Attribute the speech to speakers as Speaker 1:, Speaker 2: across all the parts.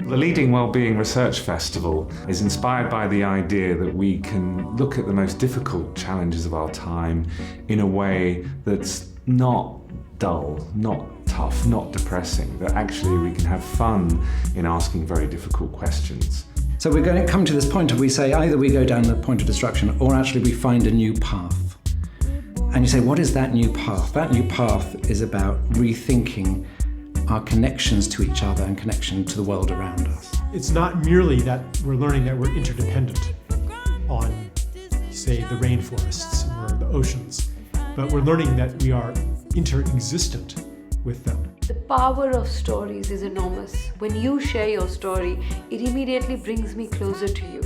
Speaker 1: The Leading Wellbeing Research Festival is inspired by the idea that we can look at the most difficult challenges of our time in a way that's not dull, not tough, not depressing, that actually we can have fun in asking very difficult questions.
Speaker 2: So we're going to come to this point of we say either we go down the point of destruction or actually we find a new path. And you say, what is that new path? That new path is about rethinking our connections to each other and connection to the world around us.
Speaker 3: It's not merely that we're learning that we're interdependent on, say, the rainforests or the oceans, but we're learning that we are interexistent with them.
Speaker 4: The power of stories is enormous. When you share your story, it immediately brings me closer to you.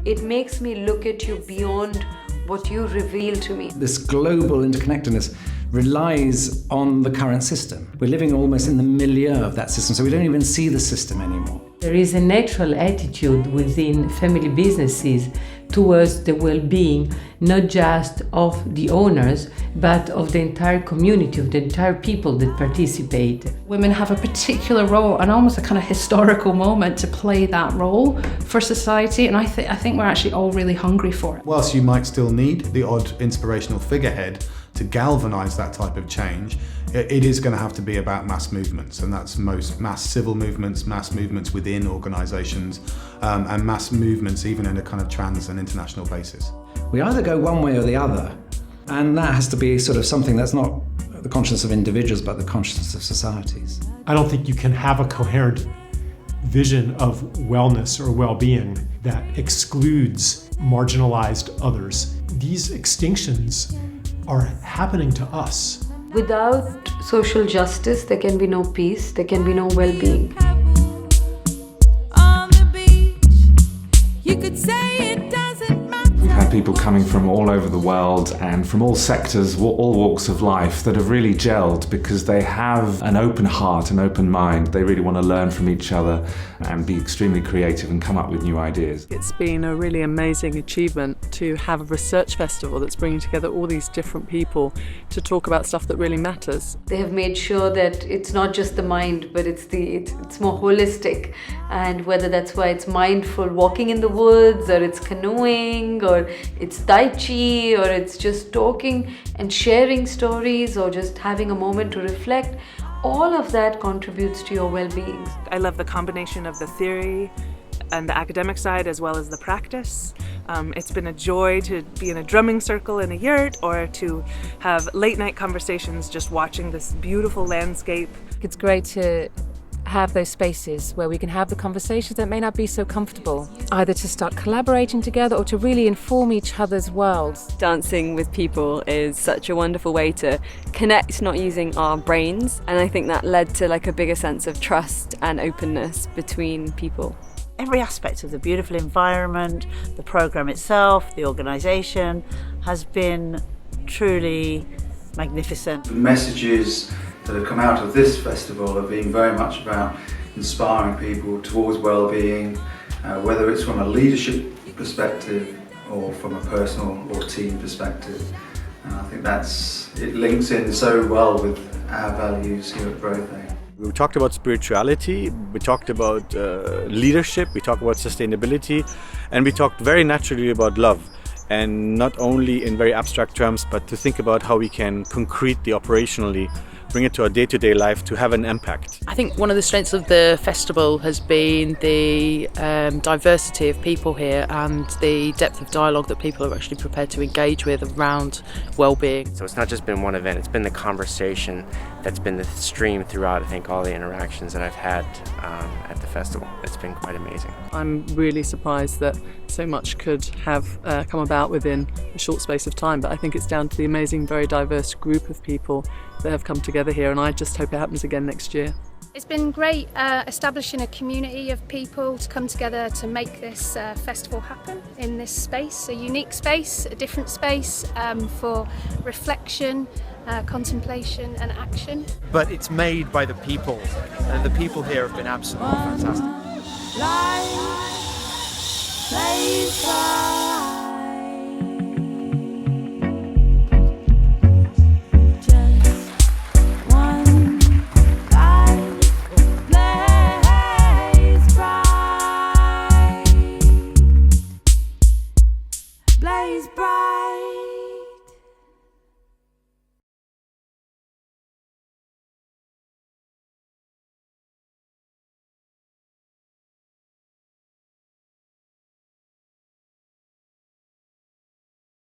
Speaker 4: It makes me look at you beyond what you reveal to me.
Speaker 2: This global interconnectedness relies on the current system. We're living almost in the milieu of that system, so we don't even see the system anymore.
Speaker 5: There is a natural attitude within family businesses towards the well-being, not just of the owners, but of the entire community, of the entire people that participate.
Speaker 6: Women have a particular role and almost a kind of historical moment to play that role for society, and I think we're actually all really hungry for it.
Speaker 7: Whilst you might still need the odd inspirational figurehead to galvanise that type of change, it is going to have to be about mass movements, and that's most mass civil movements, mass movements within organisations, and mass movements even in a kind of trans and international basis.
Speaker 2: We either go one way or the other, and that has to be sort of something that's not the consciousness of individuals but the consciousness of societies.
Speaker 3: I don't think you can have a coherent vision of wellness or well-being that excludes marginalized others. These extinctions are happening to us.
Speaker 4: Without social justice, there can be no peace, there can be no well-being.
Speaker 1: We've had people coming from all over the world and from all sectors, all walks of life that have really gelled because they have an open heart, an open mind. They really want to learn from each other and be extremely creative and come up with new ideas.
Speaker 8: It's been a really amazing achievement to have a research festival that's bringing together all these different people to talk about stuff that really matters.
Speaker 4: They have made sure that it's not just the mind, but it's more holistic. And whether that's why it's mindful walking in the woods, or it's canoeing, or it's Tai Chi, or it's just talking and sharing stories, or just having a moment to reflect, all of that contributes to your well-being.
Speaker 8: I love the combination of the theory and the academic side as well as the practice. It's been a joy to be in a drumming circle in a yurt, or to have late night conversations just watching this beautiful landscape.
Speaker 9: It's great to have those spaces where we can have the conversations that may not be so comfortable, either to start collaborating together or to really inform each other's worlds.
Speaker 10: Dancing with people is such a wonderful way to connect, not using our brains, and I think that led to like a bigger sense of trust and openness between people.
Speaker 11: Every aspect of the beautiful environment, the programme itself, the organisation has been truly magnificent.
Speaker 12: The messages that have come out of this festival have been very much about inspiring people towards well-being, whether it's from a leadership perspective or from a personal or team perspective. And I think it links in so well with our values here at Brathay.
Speaker 13: We talked about spirituality, we talked about leadership, we talked about sustainability, and we talked very naturally about love. And not only in very abstract terms, but to think about how we can concretely, operationally bring it to our day-to-day life to have an impact.
Speaker 14: I think one of the strengths of the festival has been the diversity of people here and the depth of dialogue that people are actually prepared to engage with around well-being.
Speaker 15: So it's not just been one event, it's been the conversation that's been the stream throughout, I think, all the interactions that I've had at the festival. It's been quite amazing.
Speaker 8: I'm really surprised that so much could have come about within a short space of time, but I think it's down to the amazing, very diverse group of people that have come together here, and I just hope it happens again next year.
Speaker 16: It's been great establishing a community of people to come together to make this festival happen in this space, a unique space, a different space for reflection, contemplation and action.
Speaker 17: But it's made by the people, and the people here have been absolutely fantastic.
Speaker 18: One life, place bright. is bright.